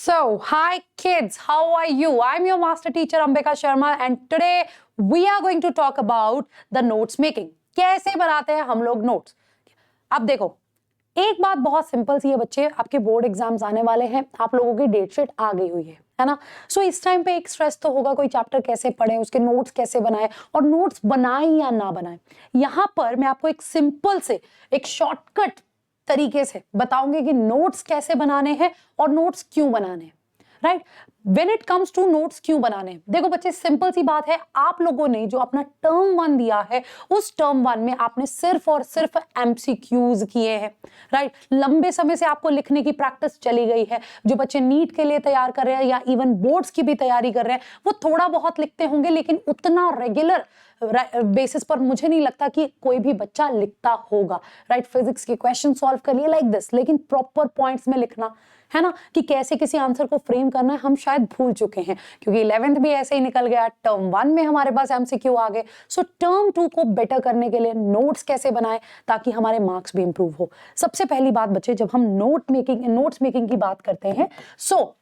So, hi kids, how are you? I'm your master teacher Ambika Sharma and today we are going to talk about the notes making. कैसे बनाते हैं हम लोग notes? अब देखो, एक बात बहुत सिंपल सी है बच्चे, आपके बोर्ड एग्जाम्स आने वाले हैं, आप लोगों की डेट शीट आ गई हुई है ना? सो इस टाइम पे एक स्ट्रेस तो होगा, कोई चैप्टर कैसे पढ़े, उसके नोट्स कैसे बनाए और नोट्स बनाए या ना बनाए। यहाँ पर मैं आपको एक सिंपल से एक शॉर्टकट तरीके से बताऊंगी कि नोट्स कैसे बनाने हैं और नोट्स क्यों बनाने हैं, right? When it comes to notes क्यों बनाने, देखो बच्चे सिंपल सी बात है, आप लोगों ने जो अपना टर्म 1 दिया है उस टर्म 1 में आपने सिर्फ और सिर्फ एमसीक्यूज किए हैं, राइट? लंबे समय से आपको लिखने की प्रैक्टिस चली गई है। जो बच्चे नीट के लिए तैयार कर रहे हैं या इवन बोर्ड्स की भी तैयारी कर रहे हैं वो थोड़ा बहुत लिखते होंगे, लेकिन उतना रेगुलर बेसिस पर मुझे नहीं लगता कि कोई भी बच्चा लिखता होगा, राइट? फिजिक्स के क्वेश्चन सॉल्व करिए लाइक दिस, लेकिन प्रॉपर पॉइंट्स में लिखना है ना, कि कैसे किसी आंसर को फ्रेम करना है, हम शायद भूल चुके हैं, क्योंकि 11th भी ऐसे ही निकल गया, टर्म 1 में हमारे पास एमसीक्यू आ गए। सो टर्म 2 को बेटर करने के लिए नोट्स कैसे बनाएं ताकि हमारे मार्क्स भी इंप्रूव हो। सबसे पहली बात बच्चे, जब हम नोट्स मेकिंग की बात करते हैं, so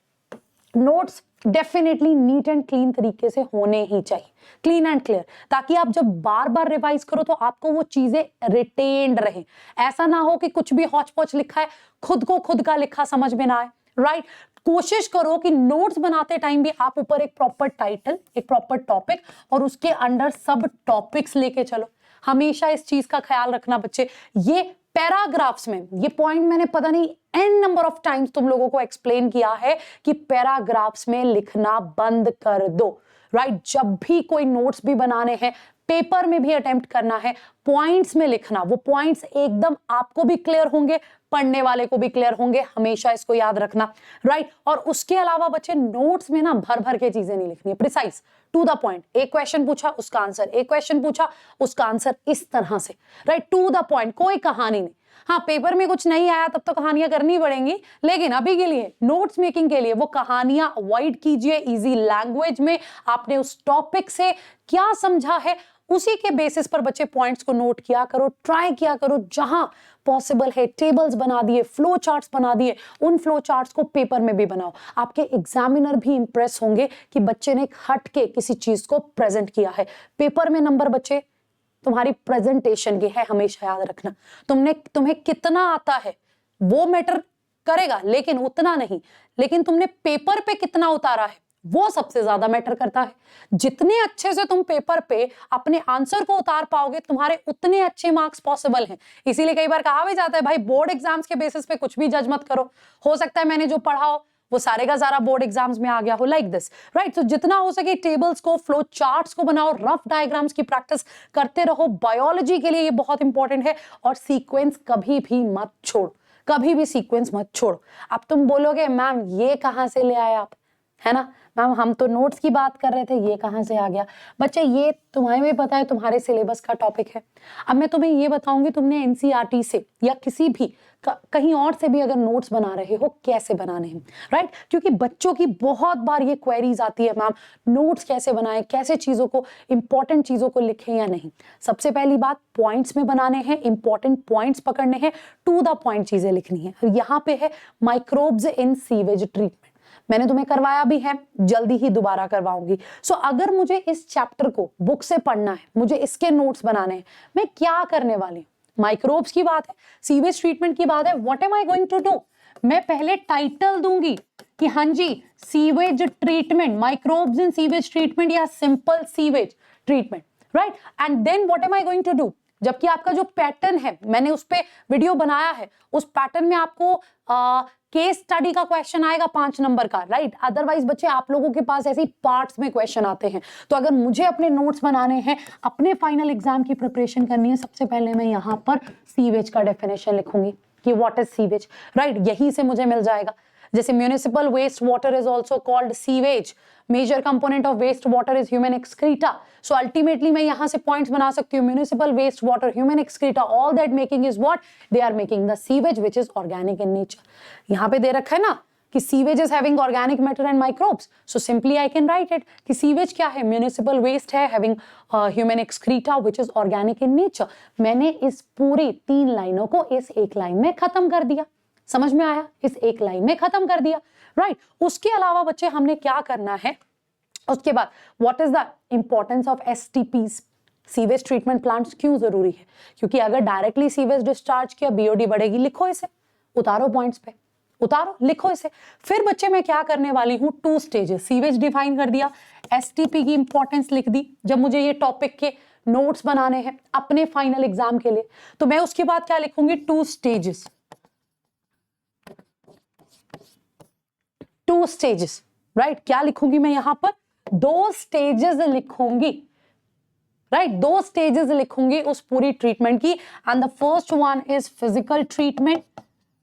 notes definitely neat and clean तरीके से होने ही चाहिए, क्लीन एंड क्लियर, ताकि आप जब बार बार रिवाइज करो तो आपको वो चीजें रिटेन्ड रहे। ऐसा ना हो कि कुछ भी हौच पौच लिखा है, खुद को खुद का लिखा समझ में ना आए, राइट? कोशिश करो कि नोट्स बनाते टाइम भी आप ऊपर एक प्रॉपर टाइटल, एक प्रॉपर टॉपिक और उसके अंडर सब टॉपिक्स लेके चलो। हमेशा इस चीज का ख्याल रखना बच्चे। ये पैराग्राफ्स में, ये पॉइंट मैंने पता नहीं एन नंबर ऑफ टाइम्स तुम लोगों को एक्सप्लेन किया है कि पैराग्राफ्स में लिखना बंद कर दो, राइट? जब भी कोई नोट्स भी बनाने हैं, पेपर में भी अटेम्प्ट करना है, पॉइंट्स में लिखना, वो पॉइंट्स एकदम आपको भी क्लियर होंगे, पढ़ने वाले को भी क्लियर होंगे, हमेशा इसको याद रखना, राइट? और उसके अलावा बच्चे नोट्स में ना भर भर के चीजें नहीं लिखनी है, प्रिसाइज, टू द पॉइंट। एक क्वेश्चन पूछा उसका आंसर, एक क्वेश्चन पूछा उसका आंसर, इस तरह से, राइट? टू द पॉइंट, कोई कहानी नहीं। हाँ, पेपर में कुछ नहीं आया तब तो कहानियां करनी पड़ेंगी, लेकिन अभी के लिए नोट्स मेकिंग के लिए वो कहानियां अवॉइड कीजिए। इजी लैंग्वेज में आपने उस टॉपिक से क्या समझा है उसी के बेसिस पर बच्चे पॉइंट्स को नोट किया करो, ट्राई किया करो, जहां पॉसिबल है टेबल्स बना दिए, फ्लो चार्ट्स बना दिए, उन फ्लो चार्ट्स को पेपर में भी बनाओ। आपके एग्जामिनर भी इंप्रेस होंगे कि बच्चे ने हट के किसी चीज को प्रेजेंट किया है। पेपर में नंबर बच्चे तुम्हारी प्रेजेंटेशन की है, हमेशा याद रखना। तुम्हें कितना आता है वो मैटर करेगा, लेकिन उतना नहीं, लेकिन तुमने पेपर पे कितना उतारा है वो सबसे ज्यादा मैटर करता है। जितने अच्छे से तुम पेपर पे अपने आंसर को उतार पाओगे, तुम्हारे उतने अच्छे मार्क्स पॉसिबल हैं। इसीलिए कई बार कहा भी जाता है, भाई बोर्ड एग्जाम्स के बेसिस पे कुछ भी जज मत करो, हो सकता है मैंने जो पढ़ा हो वो सारे का सारा बोर्ड एग्जाम्स में आ गया हो, लाइक दिस, राइट? तो जितना हो सके टेबल्स को, फ्लो चार्ट्स को बनाओ, रफ डायग्राम्स की प्रैक्टिस करते रहो। बायोलॉजी के लिए ये बहुत इंपॉर्टेंट है। और सीक्वेंस कभी भी मत छोड़ो, कभी भी सीक्वेंस मत छोड़ो। अब तुम बोलोगे मैम ये कहां से ले आए आप, है ना मैम, हम तो नोट्स की बात कर रहे थे, ये कहां से आ गया? बच्चे ये तुम्हें भी पता है, तुम्हारे सिलेबस का टॉपिक है। अब मैं तुम्हें ये बताऊंगी, तुमने एनसीईआरटी से या किसी भी कहीं और से भी अगर नोट्स बना रहे हो, कैसे बनाने हैं, राइट? क्योंकि बच्चों की बहुत बार ये क्वेरीज आती है, मैम नोट्स कैसे बनाएं, कैसे चीजों को, इंपॉर्टेंट चीजों को लिखें या नहीं। सबसे पहली बात, पॉइंट्स में बनाने हैं, इंपॉर्टेंट पॉइंट्स पकड़ने हैं, टू द पॉइंट चीजें लिखनी है। यहाँ पे है माइक्रोब्स इन सीवेज ट्रीटमेंट, मैंने तुम्हें करवाया भी है, जल्दी ही दोबारा करवाऊंगी। सो अगर मुझे इस चैप्टर को बुक से पढ़ना है, मुझे इसके नोट्स बनाने हैं, मैं क्या करने वाली हूँ? माइक्रोब्स की बात है, सीवेज ट्रीटमेंट की बात है, what am I going to do? मैं पहले टाइटल दूंगी कि हाँ जी sewage treatment, microbes in sewage treatment या simple sewage treatment, right? And then what am I going to do? जबकि आपका जो पैटर्न है, मैंने उस पे वीडियो बनाया है, उस पैटर्न में आपको केस स्टडी का क्वेश्चन आएगा 5 नंबर का, राइट? अदरवाइज बच्चे आप लोगों के पास ऐसे पार्ट्स में क्वेश्चन आते हैं। तो अगर मुझे अपने नोट्स बनाने हैं, अपने फाइनल एग्जाम की प्रिपरेशन करनी है, सबसे पहले मैं यहाँ पर सीवेज का डेफिनेशन लिखूंगी कि व्हाट इज सीवेज, राइट? यहीं से मुझे मिल जाएगा। जैसे municipal waste water is also called sewage, major component of waste water is human excreta. So ultimately मैं यहां से पॉइंट्स बना सकती हूँ, municipal waste water, human excreta, all that making is what they are making the sewage which is organic in nature. यहाँ पे दे रखा है ना कि sewage is having organic matter and microbes, so simply I can write it कि sewage क्या है? म्यूनिसिपल वेस्ट है having human excreta which is organic in nature. मैंने इस पूरी 3 लाइनों को इस एक लाइन में खत्म कर दिया। समझ में आया? इस एक लाइन में खत्म कर दिया, राइट। उसके अलावा बच्चे हमने क्या करना है उसके बाद, what is the importance of STPs, sewage treatment plants क्यों जरूरी है? क्योंकि अगर डायरेक्टली सीवेज डिस्चार्ज किया बीओडी बढ़ेगी। लिखो इसे, उतारो पॉइंट्स पे, उतारो, लिखो इसे। फिर बच्चे मैं क्या करने वाली हूं, 2 स्टेजेस, सीवेज डिफाइन कर दिया, एसटीपी की इंपॉर्टेंस लिख दी। जब मुझे ये टॉपिक के नोट्स बनाने हैं अपने फाइनल एग्जाम के लिए, तो मैं उसके बाद क्या लिखूंगी, 2 स्टेजेस, 2 स्टेजेस, राइट। क्या लिखूंगी मैं यहां पर, 2 स्टेजेस लिखूंगी, राइट, 2 स्टेजेस लिखूंगी उस पूरी ट्रीटमेंट की। And the first one is physical treatment,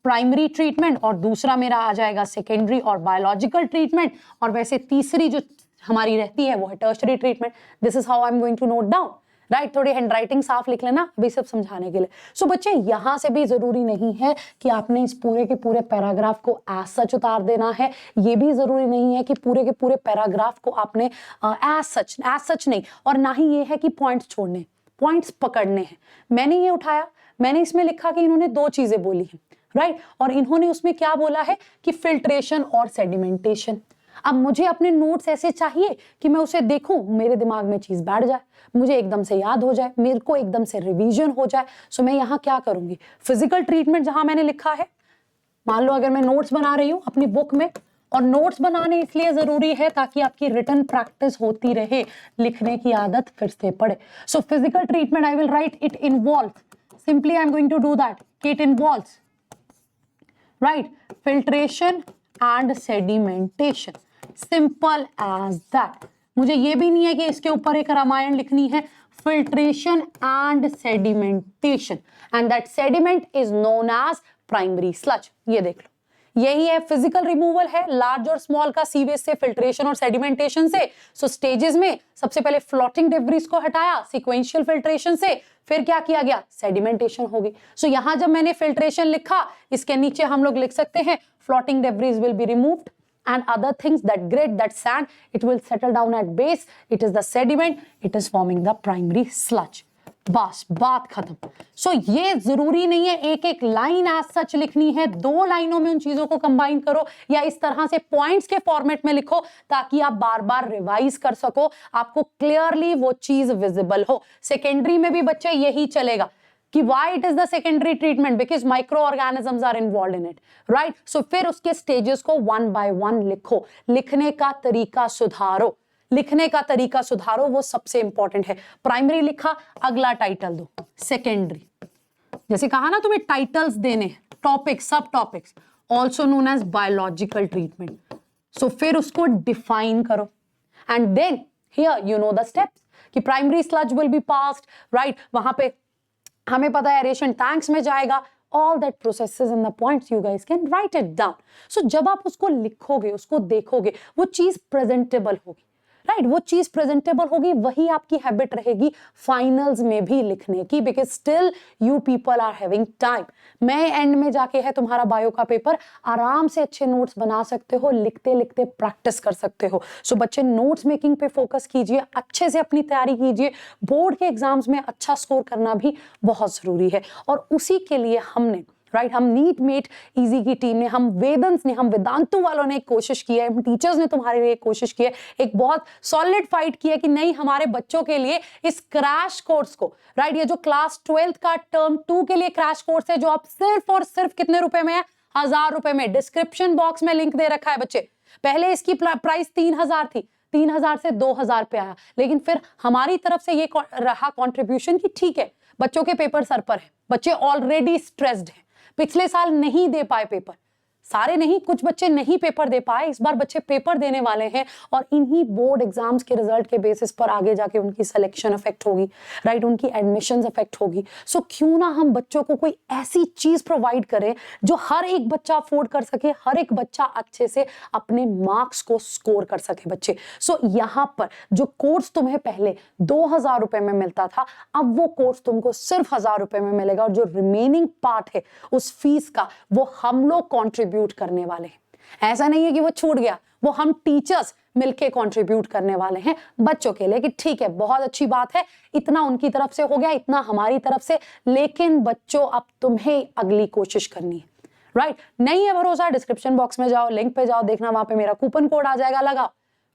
primary treatment, और दूसरा मेरा आ जाएगा सेकेंडरी और बायोलॉजिकल ट्रीटमेंट, और वैसे तीसरी जो हमारी रहती है वो है tertiary treatment. This is how I am going to note down, right. थोड़ी हैंडराइटिंग साफ लिख लेना अभी सब समझाने के लिए। सो बच्चे यहां से भी जरूरी नहीं है कि आपने इस पूरे के पूरे पैराग्राफ को एज सच उतार देना है, ये भी जरूरी नहीं है कि पूरे के पूरे पैराग्राफ को आपने एज सच नहीं, और ना ही ये है कि पॉइंट्स छोड़ने, पॉइंट्स पकड़ने हैं। मैंने ये उठाया, मैंने इसमें लिखा कि इन्होंने 2 चीजें बोली हैं, राइट, और इन्होंने उसमें क्या बोला है कि फिल्ट्रेशन और सेडिमेंटेशन। अब मुझे अपने नोट्स ऐसे चाहिए कि मैं उसे देखूं, मेरे दिमाग में चीज बैठ जाए, मुझे एकदम से याद हो जाए, मेरे को एकदम से रिवीजन हो जाए। सो मैं यहाँ क्या करूंगी, फिजिकल ट्रीटमेंट जहां मैंने लिखा है, मान लो अगर मैं नोट्स बना रही हूँ अपनी बुक में, और नोट्स बनाने इसलिए जरूरी है ताकि आपकी रिटन प्रैक्टिस होती रहे, लिखने की आदत फिर से पड़े। So physical treatment I will write it involve, simply I am going to do that, it involves, right, filtration and sedimentation, simple as that. मुझे ये भी नहीं है कि इसके ऊपर एक रामायण लिखनी है, filtration and sedimentation, and that sediment is known as primary sludge. ये देख लो, यही है फिजिकल रिमूवल है लार्ज और स्मॉल का सीवेज से, फिल्ट्रेशन और सेडिमेंटेशन से। सो स्टेजेस में सबसे पहले फ्लोटिंग डेब्रिस को हटाया सिक्वेंशियल फिल्ट्रेशन से, फिर क्या किया गया, सेडिमेंटेशन होगी। सो यहां जब मैंने फिल्ट्रेशन लिखा, इसके नीचे हम लोग लिख सकते हैं floating debris will be removed and other things, that grit, that sand, it will settle down at base, it is the sediment, it is forming the primary sludge। बस बात खत्म। सो ये जरूरी नहीं है एक एक लाइन एज सच लिखनी है, 2 लाइनों में उन चीजों को कंबाइन करो, या इस तरह से पॉइंट्स के फॉर्मेट में लिखो ताकि आप बार बार रिवाइज कर सको, आपको क्लियरली वो चीज विजिबल हो। सेकेंडरी में भी बच्चे यही चलेगा कि why it is the secondary treatment, because microorganisms are involved in it, right? So फिर उसके स्टेजेस को 1 by 1 लिखो, लिखने का तरीका सुधारो, लिखने का तरीका सुधारो, वो सबसे इंपॉर्टेंट है। प्राइमरी लिखा, अगला टाइटल दो, सेकेंडरी, जैसे कहा ना तुम्हें टाइटल्स देने, टॉपिक, सब topics, also known as biological treatment. So फिर उसको डिफाइन करो, and then here you know the steps कि primary sludge will be passed, right, वहां पे हमें पता है एरेशन टैंक्स में जाएगा, all that processes in the points you guys can write it down। so जब आप उसको लिखोगे, उसको देखोगे, वो चीज प्रेजेंटेबल होगी, राइट, वो चीज प्रेजेंटेबल होगी, वही आपकी हैबिट रहेगी फाइनल्स में भी लिखने की, because still you people are having time. मैं एंड में जाके है तुम्हारा बायो का पेपर, आराम से अच्छे नोट्स बना सकते हो, लिखते लिखते प्रैक्टिस कर सकते हो। सो बच्चे नोट्स मेकिंग पे फोकस कीजिए, अच्छे से अपनी तैयारी कीजिए, बोर्ड के एग्जाम्स में अच्छा स्कोर करना भी बहुत जरूरी है। और उसी के लिए हमने, राइट, हम नीट मेट इजी की टीम ने, हम वेदंस ने, हम वेदांतु वालों ने एक कोशिश की है, हम टीचर्स ने तुम्हारे लिए एक कोशिश की है, एक बहुत सॉलिड फाइट की है कि नहीं, हमारे बच्चों के लिए इस क्रैश कोर्स को, राइट, ये जो क्लास 12th का टर्म 2 के लिए क्रैश कोर्स है, जो आप सिर्फ और सिर्फ कितने रुपए में है, 1000 रुपए में, डिस्क्रिप्शन बॉक्स में लिंक दे रखा है बच्चे। पहले इसकी प्राइस 3000 थी, 3000 से 2000 पे आया, लेकिन फिर हमारी तरफ से ये रहा कंट्रीब्यूशन कि ठीक है, बच्चों के पेपर सर पर है, बच्चे ऑलरेडी स्ट्रेस्ड हैं, पिछले साल नहीं दे पाए पेपर, सारे नहीं, कुछ बच्चे नहीं पेपर दे पाए, इस बार बच्चे पेपर देने वाले हैं, और इन्हीं बोर्ड एग्जाम्स के रिजल्ट के बेसिस पर आगे जाके उनकी सिलेक्शन अफेक्ट होगी, राइट, उनकी एडमिशंस अफेक्ट होगी। सो क्यों ना हम बच्चों को कोई ऐसी चीज प्रोवाइड करें जो हर एक बच्चा अफोर्ड कर सके, हर एक बच्चा अच्छे से अपने मार्क्स को स्कोर कर सके बच्चे। सो यहाँ पर जो कोर्स तुम्हें पहले 2000 रुपए में मिलता था, अब वो कोर्स तुमको सिर्फ 1000 रुपए में मिलेगा, और जो रिमेनिंग पार्ट है उस फीस का, वो हम लोग कॉन्ट्रीब्यूट करने वाले हैं। ऐसा नहीं है कि वो छूट गया, वो हम टीचर्स मिलके कंट्रीब्यूट करने वाले हैं बच्चों के लिए, कि ठीक है, बहुत अच्छी बात है, इतना उनकी तरफ से हो गया, इतना हमारी तरफ से, लेकिन बच्चों अब तुम्हें अगली कोशिश करनी है, राइट? नहीं है भरोसा, डिस्क्रिप्शन बॉक्स में जाओ, लिंक पे जाओ, देखना वहां पे मेरा कूपन कोड आ जाएगा, लगाओ।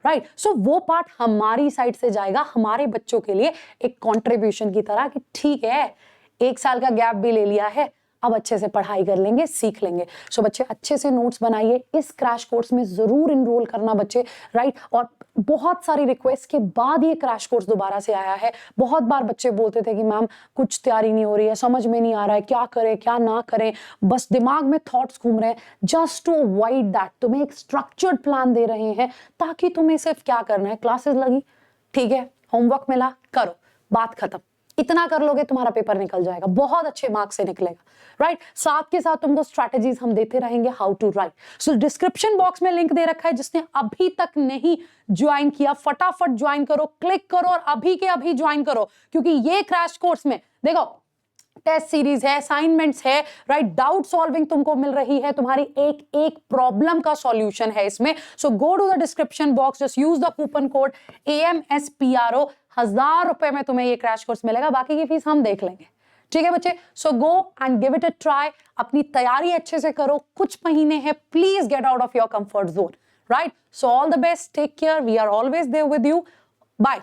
राइट? सो वो पार्ट हमारी साइड से जाएगा हमारे बच्चों के लिए एक कंट्रीब्यूशन की तरह कि ठीक है, 1 साल का गैप भी ले लिया है, अब अच्छे से पढ़ाई कर लेंगे, सीख लेंगे। सो बच्चे अच्छे से नोट्स बनाइए, इस क्रैश कोर्स में जरूर इनरोल करना बच्चे, राइट? और बहुत सारी रिक्वेस्ट के बाद ये क्रैश कोर्स दोबारा से आया है। बहुत बार बच्चे बोलते थे कि मैम कुछ तैयारी नहीं हो रही है, समझ में नहीं आ रहा है, क्या करें क्या ना करें, बस दिमाग में थॉट्स घूम रहे हैं। जस्ट टू अवॉइड दैट तुम्हें एक स्ट्रक्चर्ड प्लान दे रहे हैं ताकि तुम्हें सिर्फ क्या करना है, क्लासेस लगी, ठीक है, होमवर्क मिला, करो, बात खत्म। इतना कर लोगे तुम्हारा पेपर निकल जाएगा, बहुत अच्छे मार्क्स से निकलेगा, राइट? साथ के साथ तुमको स्ट्रैटेजीज हम देते रहेंगे how to write. So description box में लिंक दे रखा है, जिसने अभी तक नहीं ज्वाइन किया फटाफट ज्वाइन करो, क्लिक करो और अभी के अभी ज्वाइन करो, क्योंकि ये क्रैश कोर्स में देखो टेस्ट सीरीज है, असाइनमेंट्स है, राइट? डाउट सॉल्विंग तुमको मिल रही है, तुम्हारी एक एक प्रॉब्लम का सॉल्यूशन है इसमें। So go to the description box, just use the coupon code AMSPRO। 1000 रुपए में तुम्हें ये क्रैश कोर्स मिलेगा, बाकी की फीस हम देख लेंगे, ठीक है बच्चे? So go and give it a try, अपनी तैयारी अच्छे से करो, कुछ महीने हैं, please get out of your comfort zone, right? So all the best, take care, we are always there with you, bye.